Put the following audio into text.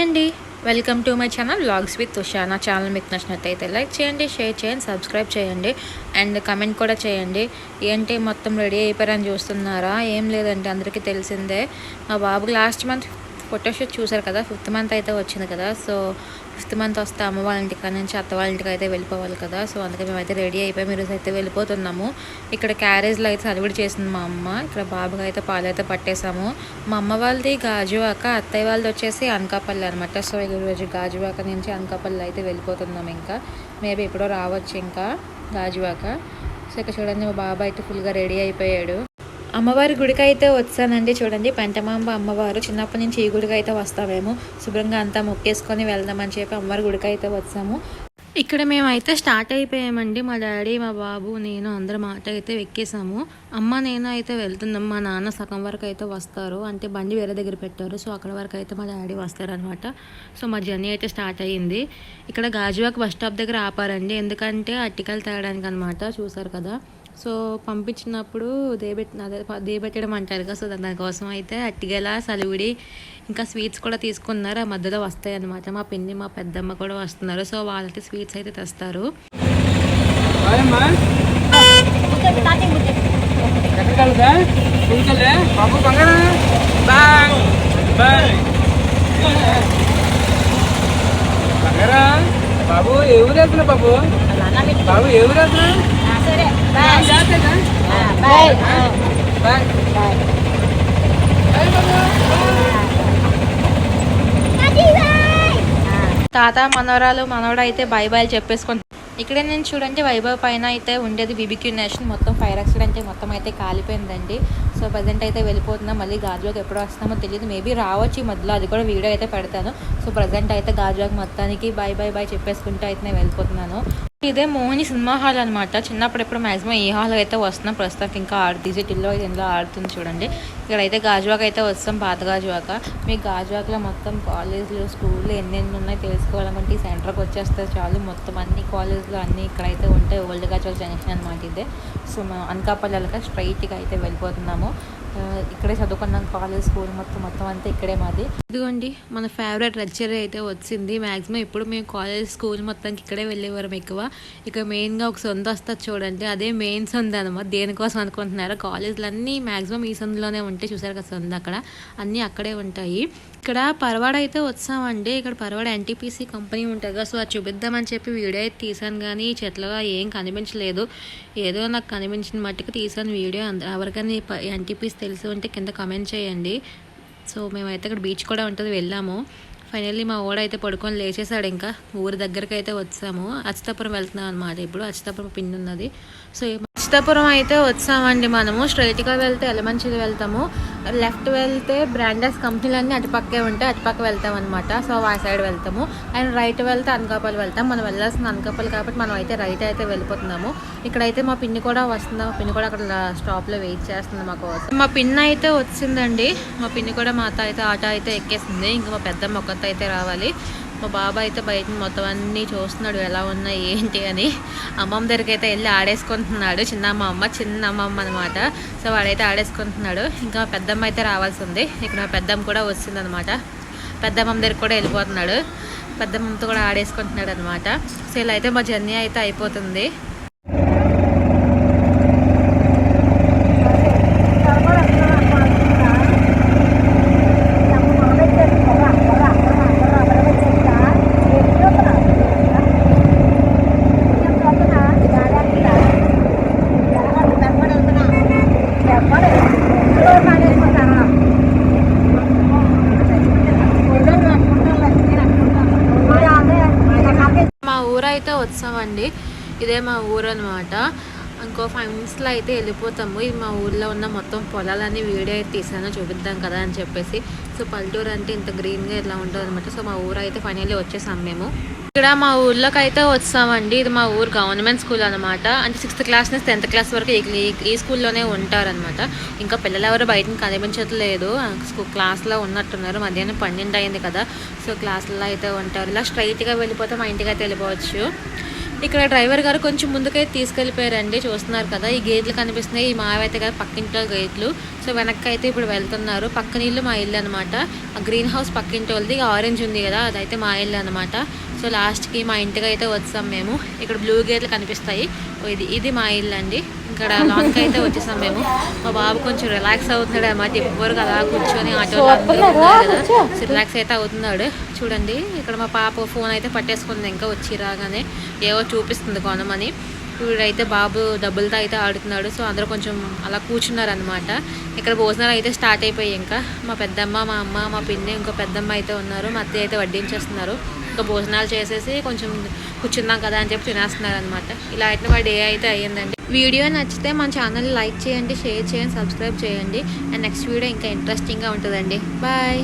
అండి, welcome to my channel vlogs with Usha. నా channel మీకు నచ్చినట్టయితే లైక్ చేయండి, షేర్ చేయండి, సబ్స్క్రైబ్ చేయండి అండ్ కమెంట్ కూడా చేయండి. ఏంటి మొత్తం రెడీ అయిపోయారని చూస్తున్నారా? ఏం లేదండి, అందరికీ తెలిసిందే. మా బాబుకి లాస్ట్ మంత్ ఫోటోషూట్ చూసారు కదా, 5th మంత్ అయితే వచ్చింది కదా. సో 5th మంత్ వస్తే అమ్మ వాళ్ళ ఇంటికి నుంచి అత్త వాళ్ళ ఇంటికి అయితే వెళ్ళిపోవాలి కదా. సో అందుకే మేమైతే రెడీ అయిపోయి ఈరోజు అయితే వెళ్ళిపోతున్నాము. ఇక్కడ క్యారేజ్లో అయితే సర్విడి చేసింది మా అమ్మ. ఇక్కడ బాబుకి అయితే పాలు అయితే పట్టేసాము. మా అమ్మ వాళ్ళది గాజువాక, అత్తయ్య వాళ్ళది వచ్చేసి అనకాపల్లి అనమాట. సో ఈరోజు గాజువాక నుంచి అనకాపల్లి అయితే వెళ్ళిపోతున్నాము. ఇంకా మేబీ ఎప్పుడో రావచ్చు ఇంకా గాజువాక. సో ఇక్కడ చూడండి, మా బాబు అయితే ఫుల్గా రెడీ అయిపోయాడు. అమ్మవారి గుడికి అయితే వచ్చానండి. చూడండి, పెంటమాంబ అమ్మవారు. చిన్నప్పటి నుంచి ఈ గుడికి అయితే వస్తామేమో, శుభ్రంగా అంతా మొక్కేసుకొని వెళ్దామని చెప్పి అమ్మవారి గుడికి అయితే వచ్చాము. ఇక్కడ మేమైతే స్టార్ట్ అయిపోయామండి. మా డాడీ, మా బాబు, నేను అందరం ఆట అయితే ఎక్కేసాము. అమ్మ నేను అయితే వెళ్తున్నాం. మా నాన్న సగం వరకు అయితే వస్తారు, అంటే బండి వేరే దగ్గర పెట్టారు. సో అక్కడ వరకు అయితే మా డాడీ వస్తారనమాట. సో మా జర్నీ అయితే స్టార్ట్ అయ్యింది. ఇక్కడ గాజువాక బస్ స్టాప్ దగ్గర ఆపారండి, ఎందుకంటే అట్టికలు తేయడానికి అనమాట. చూసారు కదా. సో పంపించినప్పుడు దేబెట్టడం అంటారు కదా. సో దానికోసం అయితే అట్టిగల, సలివిడి, ఇంకా స్వీట్స్ కూడా తీసుకున్నారు. ఆ మధ్యలో వస్తాయి అన్నమాట. మా పిన్ని, మా పెద్దమ్మ కూడా వస్తున్నారు. సో వాళ్ళకి స్వీట్స్ అయితే తెస్తారు. బాబు ఏ ఊరు వెళ్తున్నా? బాబు బాబు ఏ ఊరు వెళ్తున్నా? తాత, మనవరాలు, మనవడు అయితే బై బై చెప్పేసుకుంటారు. ఇక్కడే నేను చూడండి, వైభవ్ పైన అయితే ఉండేది బీబీక్యూ నేషన్. మొత్తం ఫైర్ యాక్సిడెంట్ మొత్తం అయితే కాలిపోయిందండి. సో ప్రజెంట్ అయితే వెళ్ళిపోతున్నాం. మళ్ళీ గాజువాక ఎప్పుడు వస్తామో తెలియదు, మేబీ రావచ్చు ఈ మధ్యలో, అది కూడా వీడియో అయితే పెడతాను. సో ప్రజెంట్ అయితే గాజువాక మొత్తానికి బై బై బై చెప్పేసుకుంటూ అయితే నేను వెళ్ళిపోతున్నాను. ఇదే మోహిని సినిమా హాల్ అనమాట. చిన్నప్పుడు ఎప్పుడు మ్యాక్సిమం ఈ హాల్ అయితే వస్తున్నాం. ప్రస్తుతానికి ఇంకా డిజిటల్లో ఇందులో ఆడుతుంది చూడండి. ఇక్కడైతే గాజువాక అయితే వస్తాం, పాత గాజువాక. మీకు గాజువాకలో మొత్తం కాలేజ్లు, స్కూళ్ళు ఎన్నెన్ని ఉన్నాయి తెలుసుకోవాలనుకుంటే ఈ సెంటర్కి వచ్చేస్తే చాలు. మొత్తం అన్ని కాలేజ్లు అన్నీ ఇక్కడైతే ఉంటాయి. ఓల్డ్ గాజువాక జంక్షన్ అనమాట ఇదే. సో మేము అనకాపల్లిగా స్ట్రైట్గా అయితే వెళ్ళిపోతున్నాము. ఇక్కడే చదువుకున్నాం, కాలేజ్, స్కూల్ మొత్తం అంతా ఇక్కడే మాది. ఇదిగోండి, మన ఫేవరెట్ లెక్చర్ అయితే వచ్చింది. మ్యాక్సిమం ఇప్పుడు మేము కాలేజ్, స్కూల్ మొత్తానికి ఇక్కడే వెళ్ళేవారం ఎక్కువ. ఇక మెయిన్గా ఒక సొంత వస్తుంది చూడండి, అదే మెయిన్ సొంత అనమాట. దేనికోసం అనుకుంటున్నారో, కాలేజీలు అన్నీ మ్యాక్సిమం ఈ సొంతలోనే ఉంటాయి. చూసారు కదా సొంత, అక్కడ అన్నీ అక్కడే ఉంటాయి. ఇక్కడ పరవాడ అయితే వచ్చామండి. ఇక్కడ పరవాడ ఎన్టీపీసీ కంపెనీ ఉంటుంది కదా. సో అది చూపిద్దామని చెప్పి వీడియో అయితే తీసాను, కానీ చెట్లుగా ఏం కనిపించలేదు. ఏదో నాకు కనిపించిన మట్టుకు తీసాను వీడియో. ఎవరికైనా ఎన్టీపీసీ తెలిసి ఉంటే కింద కమెంట్ చేయండి. సో మేమైతే ఇక్కడ బీచ్ కూడా ఉంటుంది, వెళ్ళాము. ఫైనల్లీ మా ఓడైతే పడుకొని లేచేసాడు. ఇంకా ఊరి దగ్గరికి అయితే వచ్చాము. అచ్యుతాపురం వెళ్తున్నాం అనమాట. ఇప్పుడు అచ్యుతాపురం పిండి ఉన్నది. సో అచ్యుతాపురం అయితే వచ్చామండి. మనము స్ట్రైట్గా వెళ్తే ఎలమంచిలి వెళ్తాము, లెఫ్ట్ వెళ్తే బ్రాండెస్ కంపెనీలన్నీ అటుపక్కే ఉంటాయి, అటుపక్క వెళ్తాం అనమాట. సో ఆ సైడ్ వెళ్తాము. అండ్ రైట్ వెళ్తే అనకాపల్లి వెళ్తాం. మనం వెళ్ళాల్సిన అనకాపల్లి కాబట్టి మనం అయితే రైట్ అయితే వెళ్ళిపోతున్నాము. ఇక్కడైతే మా పిన్ని కూడా వస్తుంది. మా పిన్ని కూడా అక్కడ స్టాప్లో వెయిట్ చేస్తుంది మా కోసం. మా పిన్ని అయితే వచ్చిందండి. మా పిన్ని కూడా మా అత్త అయితే ఆటో అయితే ఎక్కేసింది. ఇంకా మా పెద్దమ్మ ఒక్కత అయితే రావాలి. మా బాబా అయితే బయట మొత్తం అన్నీ చూస్తున్నాడు, ఎలా ఉన్నాయి ఏంటి అని. అమ్మమ్మ దగ్గరికి అయితే వెళ్ళి ఆడేసుకుంటున్నాడు. చిన్న అమ్మమ్మ అనమాట. సో వాడైతే ఆడేసుకుంటున్నాడు. ఇంకా పెద్దమ్మ అయితే రావాల్సి ఉంది. ఇక్కడ పెద్దమ్మ కూడా వచ్చిందనమాట. పెద్దమ్మ దగ్గరికి కూడా వెళ్ళిపోతున్నాడు. పెద్దమ్మతో కూడా ఆడేసుకుంటున్నాడు అనమాట. సో ఇలా అయితే మా జర్నీ అయితే అయిపోతుంది. అయితే వచ్చామండి. ఇదే మా ఊరు అనమాట. ఇంకో 5 మినిట్స్లో అయితే వెళ్ళిపోతాము. ఇది మా ఊర్లో ఉన్న మొత్తం పొలాలన్నీ వీడియో అయితే తీసాను, చూపిద్దాం కదా అని చెప్పేసి. సో పల్లెటూరు అంటే ఇంత గ్రీన్గా ఇట్లా ఉంటుంది అనమాట. సో మా ఊరు అయితే ఫైనల్లీ వచ్చేసాం మేము. ఇక్కడ మా ఊర్లోకి అయితే వచ్చామండి. ఇది మా ఊరు గవర్నమెంట్ స్కూల్ అనమాట. అంటే 6th క్లాస్ నుంచి 10th క్లాస్ వరకు ఈ స్కూల్లోనే ఉంటారనమాట. ఇంకా పిల్లలు ఎవరు బయటని కనిపించట్లేదు, క్లాస్లో ఉన్నట్టున్నారు. మధ్యాహ్నం 12 అయింది కదా. సో క్లాసుల్లో అయితే ఉంటారు. ఇలా స్ట్రైట్గా వెళ్ళిపోతే మా ఇంటికి అయితే వెళ్ళిపోవచ్చు. ఇక్కడ డ్రైవర్ గారు కొంచెం ముందుకైతే తీసుకెళ్ళిపోయారండి. చూస్తున్నారు కదా ఈ గేట్లు కనిపిస్తున్నాయి. ఈ మావైతే కదా పక్కింట్లో గేట్లు. సో వెనక్కి అయితే ఇప్పుడు వెళ్తున్నారు. పక్కన ఇల్లు మా ఇల్లు అనమాట. ఆ గ్రీన్ హౌస్ పక్కింటి వాళ్ళది ఆరెంజ్ ఉంది కదా అదైతే మా ఇల్లు అనమాట. సో లాస్ట్కి మా ఇంటికి అయితే వచ్చాం మేము. ఇక్కడ బ్లూ గేట్లు కనిపిస్తాయి. ఇది మా ఇల్లు అండి. ఇక్కడ లాంగ్ అయితే వచ్చేసాం మేము. మా బాబు కొంచెం రిలాక్స్ అవుతున్నాడు అన్నమాట. ఎవ్వరు అలా కూర్చొని ఆటోలో కదా రిలాక్స్ అయితే అవుతున్నాడు. చూడండి ఇక్కడ మా పాప ఫోన్ అయితే పట్టేసుకుంది. ఇంకా వచ్చి రాగానే ఏవో చూపిస్తుంది కొనమని. ఇప్పుడైతే బాబు డబ్బులతో అయితే ఆడుతున్నాడు. సో అందరూ కొంచెం అలా కూర్చున్నారు అనమాట. ఇక్కడ భోజనాలు అయితే స్టార్ట్ అయిపోయాయి. ఇంకా మా పెద్దమ్మ, మా అమ్మ, మా పిన్ని, ఇంకో పెద్దమ్మ అయితే ఉన్నారు. మా అత్తయ్య అయితే వడ్డించేస్తున్నారు. ఇంకా భోజనాలు చేసేసి కొంచెం కూర్చున్నాం కదా అని చెప్పి తినేస్తున్నారు అనమాట. ఇలా అయితే మా డే అయితే అయ్యిందండి. వీడియో నచ్చితే మన ఛానల్ లైక్ చేయండి, షేర్ చేయండి, సబ్స్క్రైబ్ చేయండి. అండ్ నెక్స్ట్ వీడియో ఇంకా ఇంట్రెస్టింగ్గా ఉంటుందండి. బాయ్.